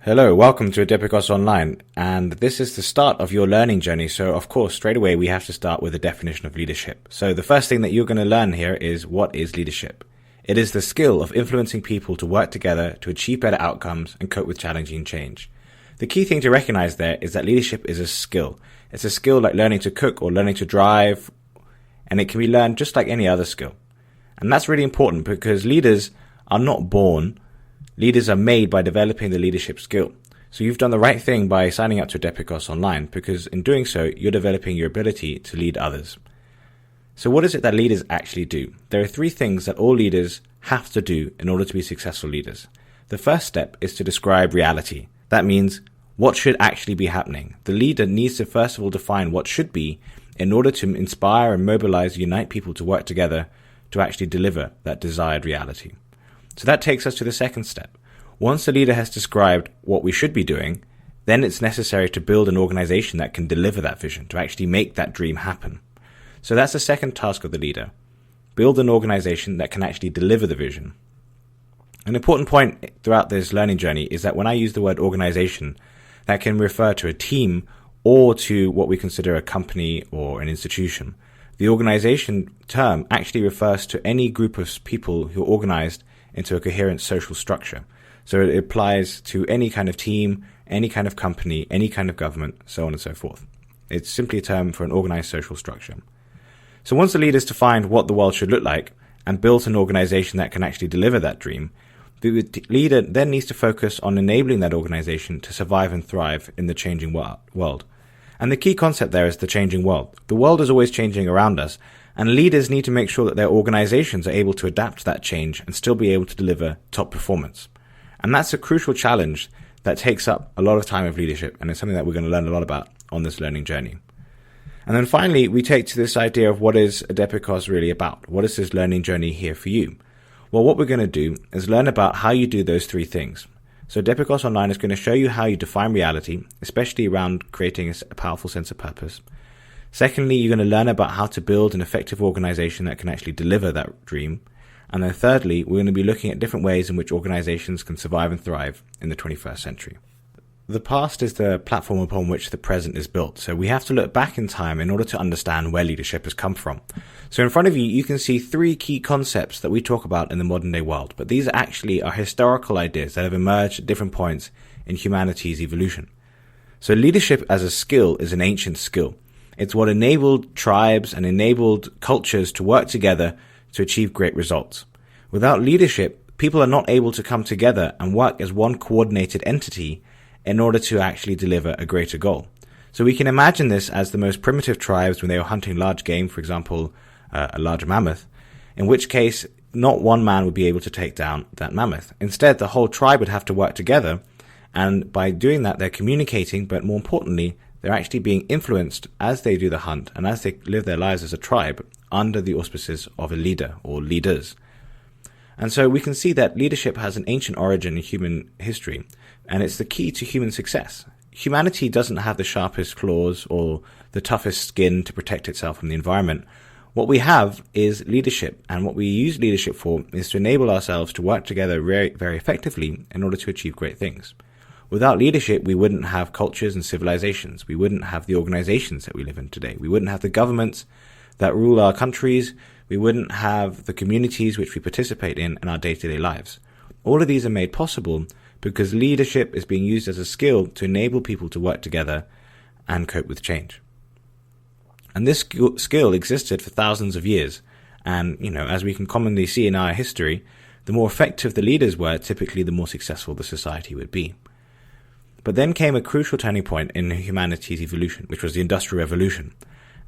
Hello, welcome to Leadapreneur Online, and this is the start of your learning journey. So of course, straight away we have to start with a definition of leadership. So the first thing that you're going to learn here is what is leadership. It is the skill of influencing people to work together to achieve better outcomes and cope with challenging change. The key thing to recognize there is that leadership is a skill. It's a skill like learning to cook or learning to drive, and it can be learned just like any other skill. And that's really important because leaders are not born. Leaders are made by developing the leadership skill. So you've done the right thing by signing up to Leadapreneur Online, because in doing so, you're developing your ability to lead others. So what is it that leaders actually do? There are three things that all leaders have to do in order to be successful leaders. The first step is to describe reality. That means what should actually be happening. The leader needs to first of all define what should be in order to inspire and mobilize, unite people to work together to actually deliver that desired reality. So that takes us to the second step. Once the leader has described what we should be doing, then it's necessary to build an organization that can deliver that vision, to actually make that dream happen. So that's the second task of the leader. Build an organization that can actually deliver the vision. An important point throughout this learning journey is that when I use the word organization, that can refer to a team or to what we consider a company or an institution. The organization term actually refers to any group of people who are organized into a coherent social structure. So it applies to any kind of team, any kind of company, any kind of government, so on and so forth. It's simply a term for an organized social structure. So once the leader's defined what the world should look like and built an organization that can actually deliver that dream, the leader then needs to focus on enabling that organization to survive and thrive in the changing world. And the key concept there is the changing world. The world is always changing around us, and leaders need to make sure that their organizations are able to adapt to that change and still be able to deliver top performance. And that's a crucial challenge that takes up a lot of time of leadership, and it's something that we're going to learn a lot about on this learning journey. And then finally, we take to this idea of what is Leadapreneur really about? What is this learning journey here for you? Well, what we're going to do is learn about how you do those three things. So Leadapreneur Online is going to show you how you define reality, especially around creating a powerful sense of purpose. Secondly, you're going to learn about how to build an effective organization that can actually deliver that dream. And then thirdly, we're going to be looking at different ways in which organizations can survive and thrive in the 21st century. The past is the platform upon which the present is built. So we have to look back in time in order to understand where leadership has come from. So in front of you, you can see three key concepts that we talk about in the modern day world. But these actually are historical ideas that have emerged at different points in humanity's evolution. So leadership as a skill is an ancient skill. It's what enabled tribes and enabled cultures to work together to achieve great results. Without leadership, people are not able to come together and work as one coordinated entity in order to actually deliver a greater goal. So we can imagine this as the most primitive tribes when they were hunting large game, for example, a large mammoth, in which case not one man would be able to take down that mammoth. Instead, the whole tribe would have to work together, and by doing that, they're communicating, but more importantly, they're actually being influenced as they do the hunt and as they live their lives as a tribe under the auspices of a leader or leaders. And so we can see that leadership has an ancient origin in human history, and it's the key to human success. Humanity doesn't have the sharpest claws or the toughest skin to protect itself from the environment. What we have is leadership, and what we use leadership for is to enable ourselves to work together very, very effectively in order to achieve great things. Without leadership, we wouldn't have cultures and civilizations. We wouldn't have the organizations that we live in today. We wouldn't have the governments that rule our countries. We wouldn't have the communities which we participate in our day-to-day lives. All of these are made possible because leadership is being used as a skill to enable people to work together and cope with change. And this skill existed for thousands of years. And, as we can commonly see in our history, the more effective the leaders were, typically the more successful the society would be. But then came a crucial turning point in humanity's evolution, which was the Industrial Revolution.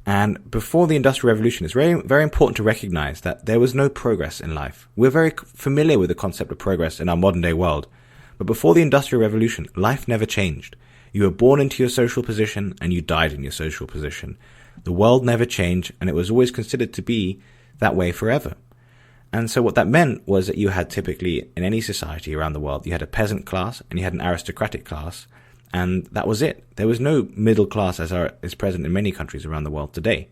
And before the Industrial Revolution, it's very, very important to recognize that there was no progress in life. We're very familiar with the concept of progress in our modern day world. But before the Industrial Revolution, life never changed. You were born into your social position and you died in your social position. The world never changed, and it was always considered to be that way forever. And so what that meant was that you had typically, in any society around the world, you had a peasant class and you had an aristocratic class, and that was it. There was no middle class as is present in many countries around the world today.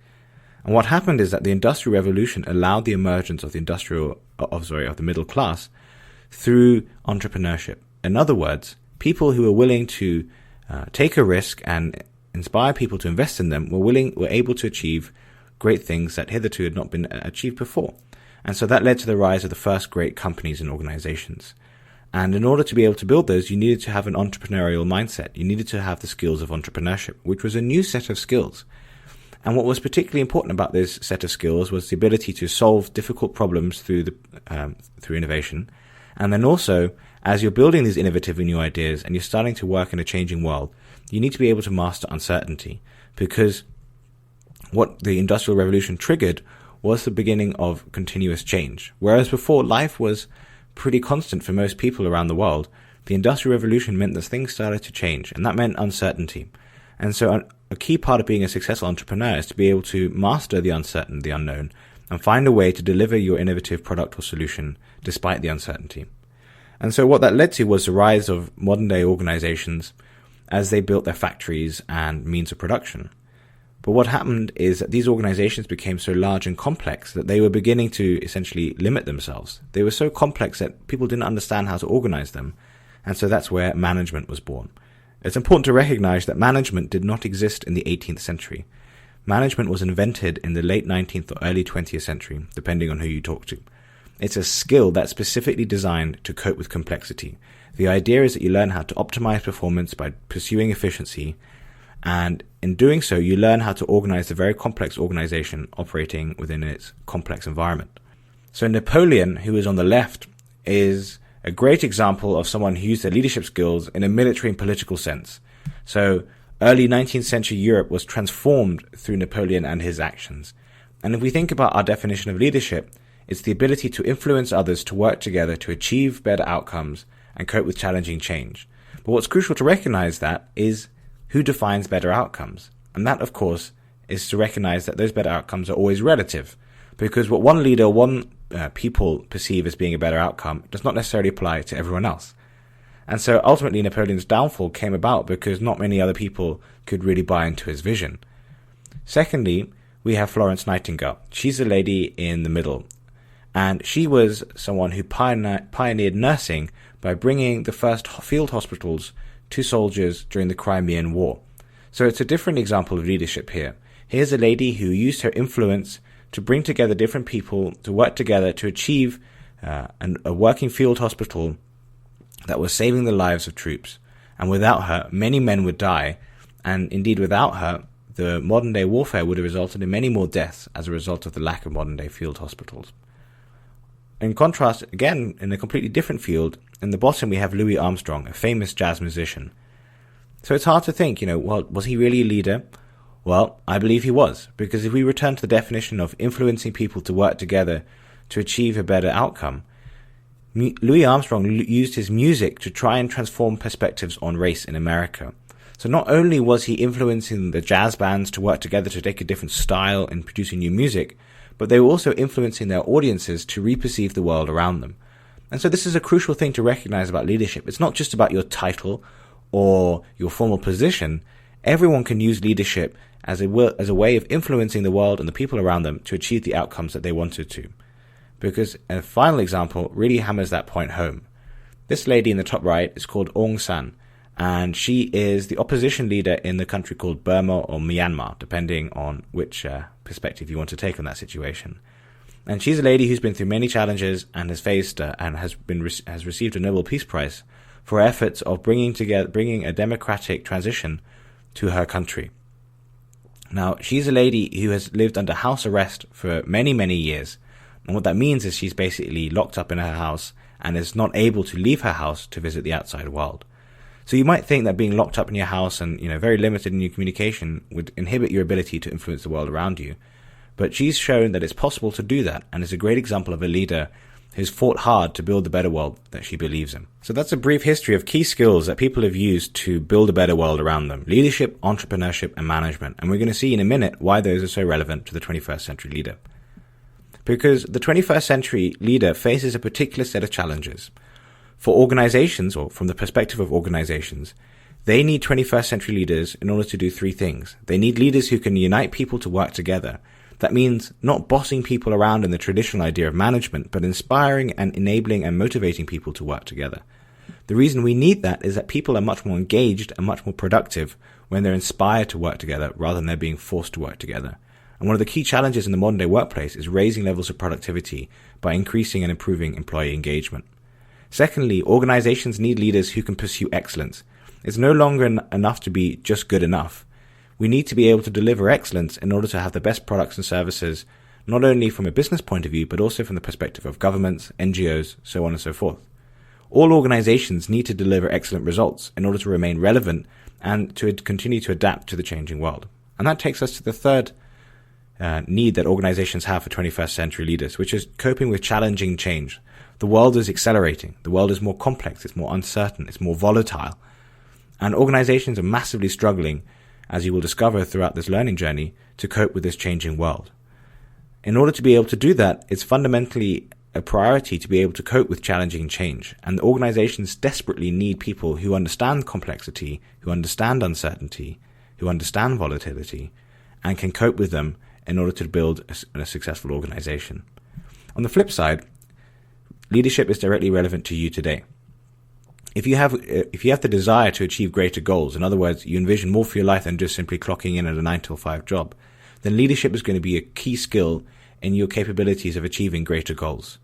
And what happened is that the Industrial Revolution allowed the emergence of the middle class through entrepreneurship. In other words, people who were willing to take a risk and inspire people to invest in them were able to achieve great things that hitherto had not been achieved before. And so that led to the rise of the first great companies and organizations. And in order to be able to build those, you needed to have an entrepreneurial mindset. You needed to have the skills of entrepreneurship, which was a new set of skills. And what was particularly important about this set of skills was the ability to solve difficult problems through innovation. And then also, as you're building these innovative and new ideas and you're starting to work in a changing world, you need to be able to master uncertainty, because what the Industrial Revolution triggered was the beginning of continuous change. Whereas before, life was pretty constant for most people around the world, the Industrial Revolution meant that things started to change, and that meant uncertainty. And so a key part of being a successful entrepreneur is to be able to master the uncertain, the unknown, and find a way to deliver your innovative product or solution despite the uncertainty. And so what that led to was the rise of modern-day organizations as they built their factories and means of production. But what happened is that these organizations became so large and complex that they were beginning to essentially limit themselves. They were so complex that people didn't understand how to organize them. And so that's where management was born. It's important to recognize that management did not exist in the 18th century. Management was invented in the late 19th or early 20th century, depending on who you talk to. It's a skill that's specifically designed to cope with complexity. The idea is that you learn how to optimize performance by pursuing efficiency, and in doing so, you learn how to organize the very complex organization operating within its complex environment. So Napoleon, who is on the left, is a great example of someone who used their leadership skills in a military and political sense. So early 19th century Europe was transformed through Napoleon and his actions. And if we think about our definition of leadership, it's the ability to influence others to work together to achieve better outcomes and cope with challenging change. But what's crucial to recognize that is who defines better outcomes. And that, of course, is to recognize that those better outcomes are always relative, because what one leader, people perceive as being a better outcome does not necessarily apply to everyone else. And so ultimately Napoleon's downfall came about because not many other people could really buy into his vision. Secondly, we have Florence Nightingale. She's the lady in the middle. And she was someone who pioneered nursing by bringing the first field hospitals to soldiers during the Crimean War. So it's a different example of leadership here. Here's a lady who used her influence to bring together different people to work together to achieve a working field hospital that was saving the lives of troops. And without her, many men would die. And indeed, without her, the modern-day warfare would have resulted in many more deaths as a result of the lack of modern-day field hospitals. In contrast, again, in a completely different field, in the bottom we have Louis Armstrong, a famous jazz musician. So it's hard to think, well, was he really a leader? Well, I believe he was, because if we return to the definition of influencing people to work together to achieve a better outcome, Louis Armstrong used his music to try and transform perspectives on race in America. So not only was he influencing the jazz bands to work together to take a different style in producing new music, but they were also influencing their audiences to reperceive the world around them. And so this is a crucial thing to recognize about leadership. It's not just about your title or your formal position. Everyone can use leadership as a way of influencing the world and the people around them to achieve the outcomes that they wanted to. Because a final example really hammers that point home. This lady in the top right is called Aung San, and she is the opposition leader in the country called Burma or Myanmar, depending on which perspective you want to take on that situation. And she's a lady who's been through many challenges and has faced and has received a Nobel Peace Prize for efforts of bringing a democratic transition to her country. Now, she's a lady who has lived under house arrest for many, many years. And what that means is she's basically locked up in her house and is not able to leave her house to visit the outside world. So you might think that being locked up in your house and, very limited in your communication would inhibit your ability to influence the world around you. But she's shown that it's possible to do that, and is a great example of a leader who's fought hard to build the better world that she believes in. So that's a brief history of key skills that people have used to build a better world around them: leadership, entrepreneurship, and management. And we're going to see in a minute why those are so relevant to the 21st century leader. Because the 21st century leader faces a particular set of challenges. For organizations, or from the perspective of organizations, they need 21st century leaders in order to do three things. They need leaders who can unite people to work together. That means not bossing people around in the traditional idea of management, but inspiring and enabling and motivating people to work together. The reason we need that is that people are much more engaged and much more productive when they're inspired to work together rather than they're being forced to work together. And one of the key challenges in the modern day workplace is raising levels of productivity by increasing and improving employee engagement. Secondly, organizations need leaders who can pursue excellence. It's no longer enough to be just good enough. We need to be able to deliver excellence in order to have the best products and services, not only from a business point of view, but also from the perspective of governments, NGOs, so on and so forth. All organizations need to deliver excellent results in order to remain relevant and to continue to adapt to the changing world. And that takes us to the third need that organizations have for 21st century leaders, which is coping with challenging change. The world is accelerating. The world is more complex. It's more uncertain. It's more volatile. And organizations are massively struggling, as you will discover throughout this learning journey, to cope with this changing world. In order to be able to do that, it's fundamentally a priority to be able to cope with challenging change. And organizations desperately need people who understand complexity, who understand uncertainty, who understand volatility, and can cope with them in order to build a successful organization. On the flip side, leadership is directly relevant to you today. If you have the desire to achieve greater goals, in other words, you envision more for your life than just simply clocking in at a 9-to-5 job, then leadership is going to be a key skill in your capabilities of achieving greater goals.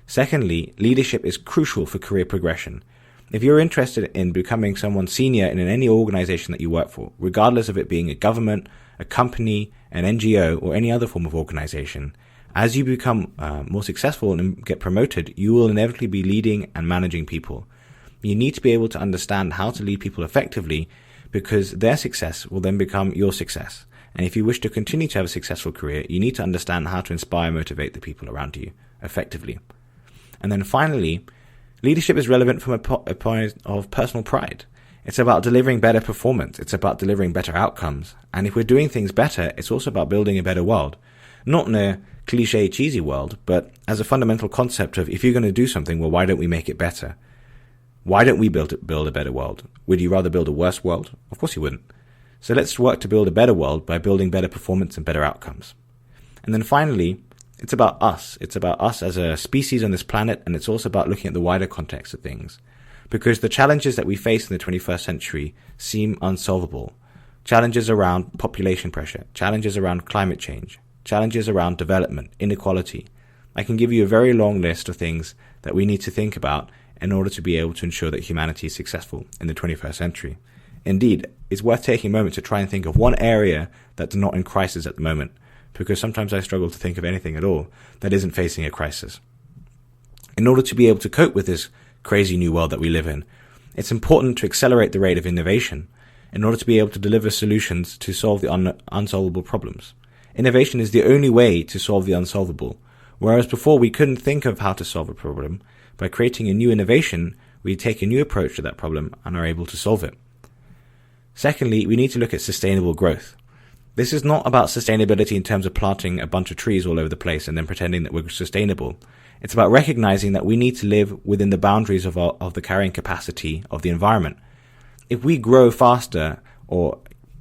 Secondly, leadership is crucial for career progression. If you're interested in becoming someone senior in any organization that you work for, regardless of it being a government, a company, an NGO, or any other form of organization, as you become more successful and get promoted, you will inevitably be leading and managing people. You need to be able to understand how to lead people effectively, because their success will then become your success. And if you wish to continue to have a successful career, you need to understand how to inspire and motivate the people around you effectively. And then finally, leadership is relevant from a point of personal pride. It's about delivering better performance. It's about delivering better outcomes. And if we're doing things better, it's also about building a better world. Not in a cliche, cheesy world, but as a fundamental concept of, if you're going to do something, well, why don't we make it better? Why don't we build a better world? Would you rather build a worse world? Of course you wouldn't. So let's work to build a better world by building better performance and better outcomes. And then finally, it's about us. It's about us as a species on this planet, and it's also about looking at the wider context of things. Because the challenges that we face in the 21st century seem unsolvable. Challenges around population pressure, challenges around climate change, challenges around development, inequality. I can give you a very long list of things that we need to think about in order to be able to ensure that humanity is successful in the 21st century. Indeed, it's worth taking a moment to try and think of one area that's not in crisis at the moment, because sometimes I struggle to think of anything at all that isn't facing a crisis. In order to be able to cope with this crazy new world that we live in, it's important to accelerate the rate of innovation in order to be able to deliver solutions to solve the unsolvable problems. Innovation is the only way to solve the unsolvable, whereas before we couldn't think of how to solve a problem. By creating a new innovation, we take a new approach to that problem and are able to solve it. Secondly, we need to look at sustainable growth. This is not about sustainability in terms of planting a bunch of trees all over the place and then pretending that we're sustainable. It's about recognizing that we need to live within the boundaries of the carrying capacity of the environment. If we grow faster or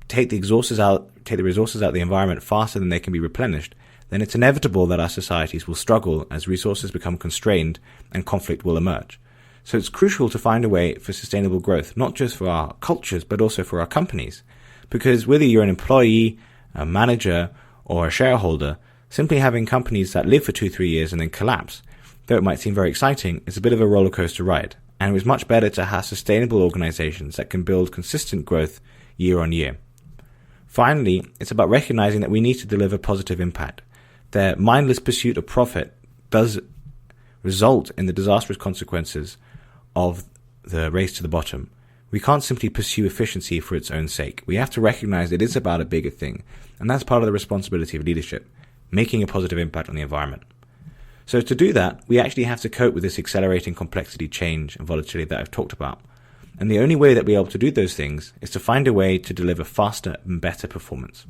take the resources out of the environment faster than they can be replenished, then it's inevitable that our societies will struggle as resources become constrained and conflict will emerge. So it's crucial to find a way for sustainable growth, not just for our cultures, but also for our companies. Because whether you're an employee, a manager, or a shareholder, simply having companies that live for 2-3 years and then collapse, though it might seem very exciting, is a bit of a roller coaster ride. And it was much better to have sustainable organizations that can build consistent growth year on year. Finally, it's about recognizing that we need to deliver positive impact. Their mindless pursuit of profit does result in the disastrous consequences of the race to the bottom. We can't simply pursue efficiency for its own sake. We have to recognize it is about a bigger thing, and that's part of the responsibility of leadership, making a positive impact on the environment. So to do that, we actually have to cope with this accelerating complexity, change, and volatility that I've talked about. And the only way that we're able to do those things is to find a way to deliver faster and better performance.